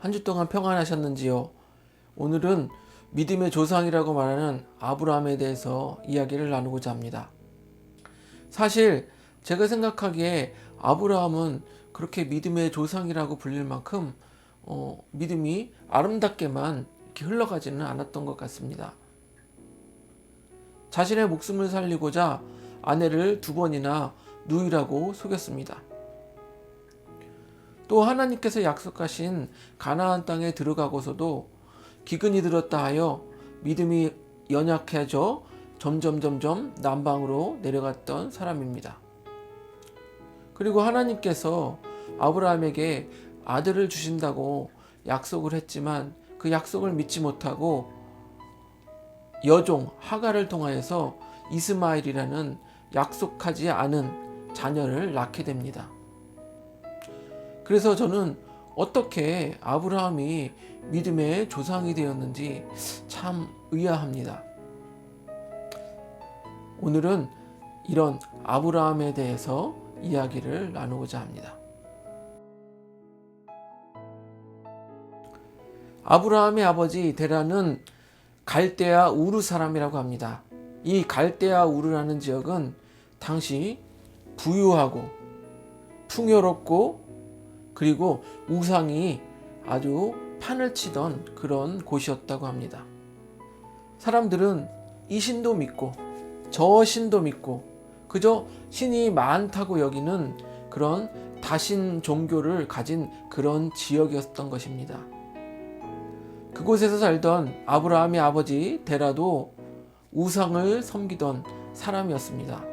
한 주 동안 평안하셨는지요? 오늘은 믿음의 조상이라고 말하는 아브라함에 대해서 이야기를 나누고자 합니다. 사실 제가 생각하기에 아브라함은 그렇게 믿음의 조상이라고 불릴 만큼 믿음이 아름답게만 이렇게 흘러가지는 않았던 것 같습니다. 자신의 목숨을 살리고자 아내를 2번이나 누이라고 속였습니다. 또 하나님께서 약속하신 가나안 땅에 들어가고서도 기근이 들었다 하여 믿음이 연약해져 점점 남방으로 내려갔던 사람입니다. 그리고 하나님께서 아브라함에게 아들을 주신다고 약속을 했지만 그 약속을 믿지 못하고 여종 하갈을 통하여서 이스마엘이라는 약속하지 않은 자녀를 낳게 됩니다. 그래서 저는 어떻게 아브라함이 믿음의 조상이 되었는지 참 의아합니다. 오늘은 이런 아브라함에 대해서 이야기를 나누고자 합니다. 아브라함의 아버지 데라는 갈대아 우르 사람이라고 합니다. 이 갈대아 우르라는 지역은 당시 부유하고 풍요롭고 그리고 우상이 아주 판을 치던 그런 곳이었다고 합니다. 사람들은 이 신도 믿고 저 신도 믿고 그저 신이 많다고 여기는 그런 다신 종교를 가진 그런 지역이었던 것입니다. 그곳에서 살던 아브라함의 아버지 데라도 우상을 섬기던 사람이었습니다.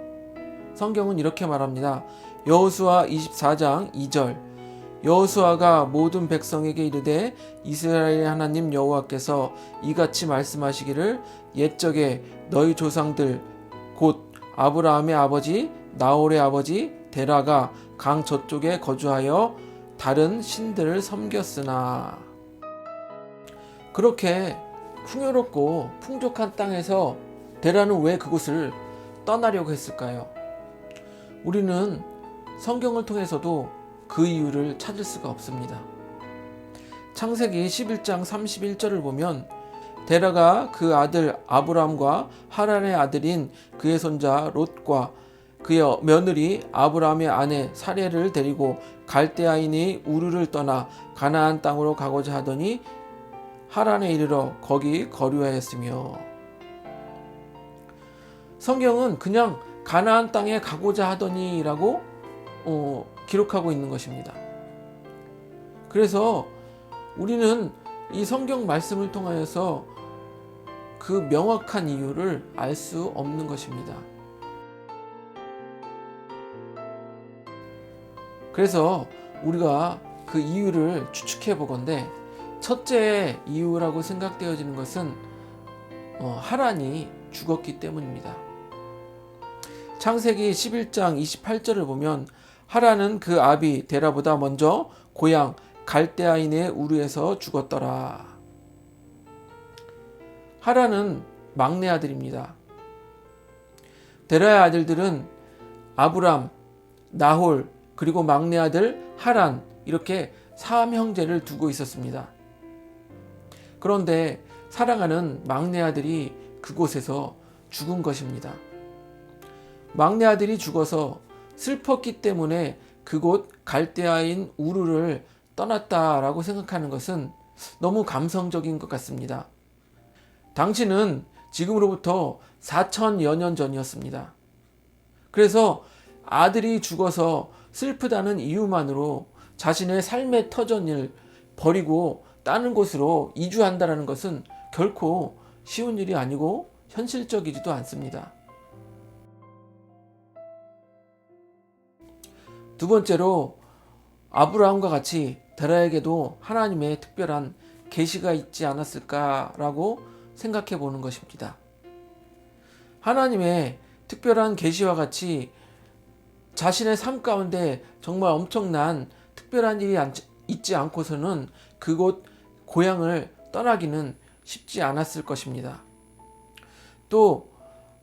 성경은 이렇게 말합니다. 여호수아 24장 2절 여호수아가 모든 백성에게 이르되 이스라엘의 하나님 여호와께서 이같이 말씀하시기를 옛적에 너희 조상들 곧 아브라함의 아버지 나홀의 아버지 데라가 강 저쪽에 거주하여 다른 신들을 섬겼으나. 그렇게 풍요롭고 풍족한 땅에서 데라는 왜 그곳을 떠나려고 했을까요? 우리는 성경을 통해서도 그 이유를 찾을 수가 없습니다. 창세기 11장 31절을 보면 데라가 그 아들 아브람과 하란의 아들인 그의 손자 롯과 그의 며느리 아브람의 아내 사레를 데리고 갈대아인의 우르를 떠나 가나안 땅으로 가고자 하더니 하란에 이르러 거기 거류하였으며. 성경은 그냥 가나안 땅에 가고자 하더니라고 기록하고 있는 것입니다. 그래서 우리는 이 성경 말씀을 통하여서 그 명확한 이유를 알 수 없는 것입니다. 그래서 우리가 그 이유를 추측해 보건대 첫째 이유라고 생각되어지는 것은 하란이 죽었기 때문입니다. 창세기 11장 28절을 보면 하란은 그 아비 데라보다 먼저 고향 갈대아인의 우르에서 죽었더라. 하란은 막내 아들입니다. 데라의 아들들은 아브람, 나홀, 그리고 막내 아들 하란 이렇게 3형제를 두고 있었습니다. 그런데 사랑하는 막내 아들이 그곳에서 죽은 것입니다. 막내 아들이 죽어서 슬펐기 때문에 그곳 갈대아인 우르를 떠났다라고 생각하는 것은 너무 감성적인 것 같습니다. 당시는 지금으로부터 4천여 년 전이었습니다. 그래서 아들이 죽어서 슬프다는 이유만으로 자신의 삶의 터전을 버리고 다른 곳으로 이주한다는 것은 결코 쉬운 일이 아니고 현실적이지도 않습니다. 두 번째로 아브라함과 같이 데라에게도 하나님의 특별한 계시가 있지 않았을까라고 생각해 보는 것입니다. 하나님의 특별한 계시와 같이 자신의 삶 가운데 정말 엄청난 특별한 일이 있지 않고서는 그곳 고향을 떠나기는 쉽지 않았을 것입니다. 또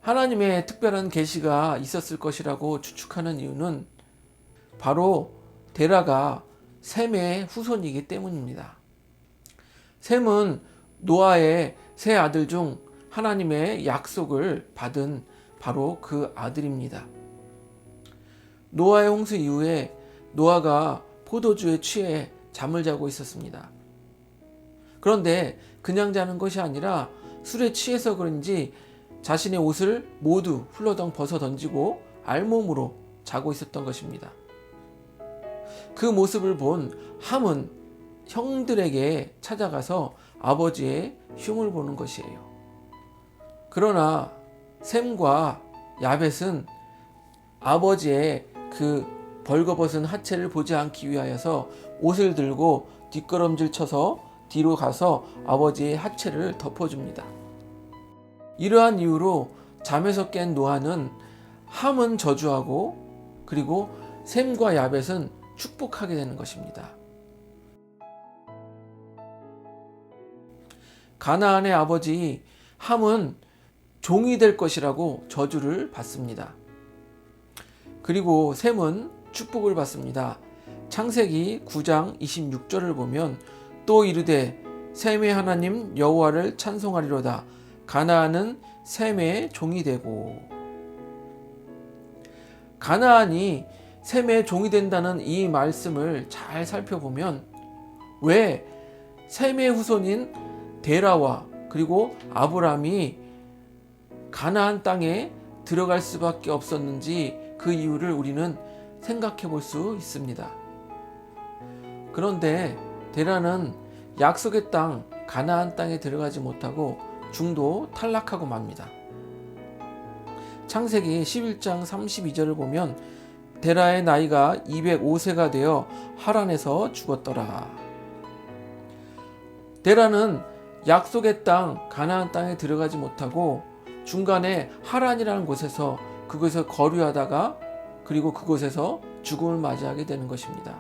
하나님의 특별한 계시가 있었을 것이라고 추측하는 이유는 바로 데라가 셈의 후손이기 때문입니다. 셈은 노아의 세 아들 중 하나님의 약속을 받은 바로 그 아들입니다. 노아의 홍수 이후에 노아가 포도주에 취해 잠을 자고 있었습니다. 그런데 그냥 자는 것이 아니라 술에 취해서 그런지 자신의 옷을 모두 훌러덩 벗어 던지고 알몸으로 자고 있었던 것입니다. 그 모습을 본 함은 형들에게 찾아가서 아버지의 흉을 보는 것이에요. 그러나 셈과 야벳은 아버지의 그 벌거벗은 하체를 보지 않기 위하여서 옷을 들고 뒷걸음질 쳐서 뒤로 가서 아버지의 하체를 덮어줍니다. 이러한 이유로 잠에서 깬 노아는 함은 저주하고 그리고 셈과 야벳은 축복하게 되는 것입니다. 가나안의 아버지 함은 종이 될 것이라고 저주를 받습니다. 그리고 셈은 축복을 받습니다. 창세기 9장 26절을 보면 또 이르되 셈의 하나님 여호와를 찬송하리로다. 가나안은 셈의 종이 되고. 가나안이 셈의 종이 된다는 이 말씀을 잘 살펴보면 왜 셈의 후손인 데라와 그리고 아브람이 가나안 땅에 들어갈 수밖에 없었는지 그 이유를 우리는 생각해 볼 수 있습니다. 그런데 데라는 약속의 땅 가나안 땅에 들어가지 못하고 중도 탈락하고 맙니다. 창세기 11장 32절을 보면 데라의 나이가 205세가 되어 하란에서 죽었더라. 데라는 약속의 땅 가나안 땅에 들어가지 못하고 중간에 하란이라는 곳에서 그곳에서 거류하다가 그리고 그곳에서 죽음을 맞이하게 되는 것입니다.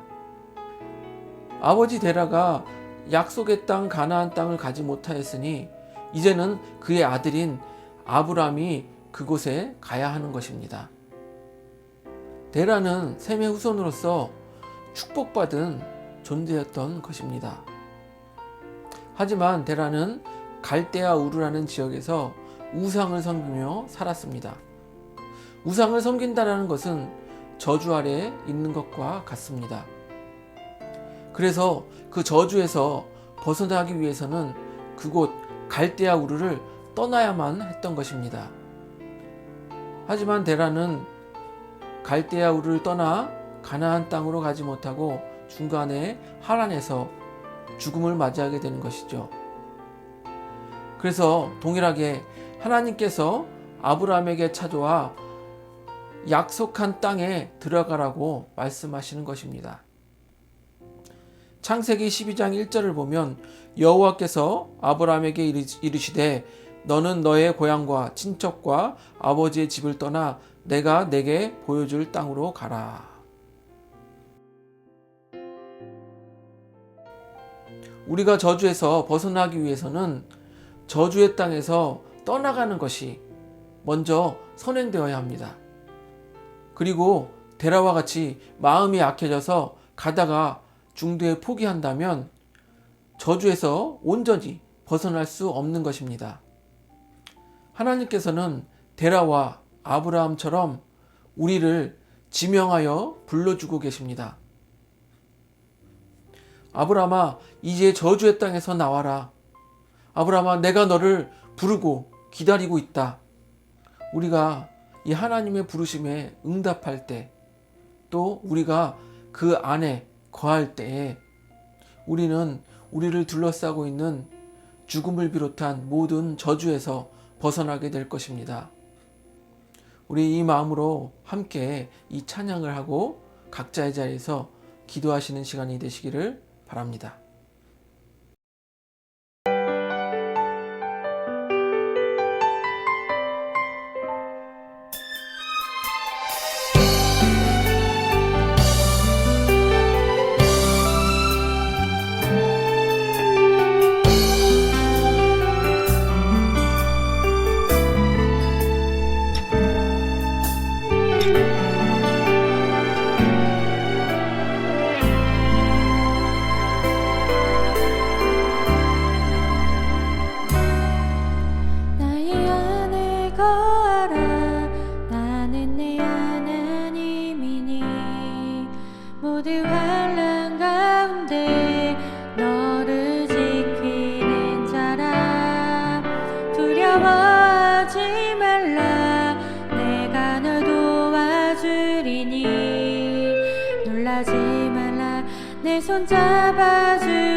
아버지 데라가 약속의 땅 가나안 땅을 가지 못하였으니 이제는 그의 아들인 아브람이 그곳에 가야 하는 것입니다. 데라는 셈의 후손으로서 축복받은 존재였던 것입니다. 하지만 데라는 갈대아 우르라는 지역에서 우상을 섬기며 살았습니다. 우상을 섬긴다는 것은 저주 아래에 있는 것과 같습니다. 그래서 그 저주에서 벗어나기 위해서는 그곳 갈대아 우르를 떠나야만 했던 것입니다. 하지만 데라는 갈대아 우르를 떠나 가나안 땅으로 가지 못하고 중간에 하란에서 죽음을 맞이하게 되는 것이죠. 그래서 동일하게 하나님께서 아브라함에게 찾아와 약속한 땅에 들어가라고 말씀하시는 것입니다. 창세기 12장 1절을 보면 여호와께서 아브라함에게 이르시되 너는 너의 고향과 친척과 아버지의 집을 떠나 내가 내게 보여줄 땅으로 가라. 우리가 저주에서 벗어나기 위해서는 저주의 땅에서 떠나가는 것이 먼저 선행되어야 합니다. 그리고 데라와 같이 마음이 약해져서 가다가 중도에 포기한다면 저주에서 온전히 벗어날 수 없는 것입니다. 하나님께서는 데라와 아브라함처럼 우리를 지명하여 불러주고 계십니다. 아브라함아, 이제 저주의 땅에서 나와라. 아브라함아, 내가 너를 부르고 기다리고 있다. 우리가 이 하나님의 부르심에 응답할 때, 또 우리가 그 안에 거할 때에 우리는 우리를 둘러싸고 있는 죽음을 비롯한 모든 저주에서 벗어나게 될 것입니다. 우리 이 마음으로 함께 이 찬양을 하고 각자의 자리에서 기도하시는 시간이 되시기를 바랍니다. 손 잡아주시고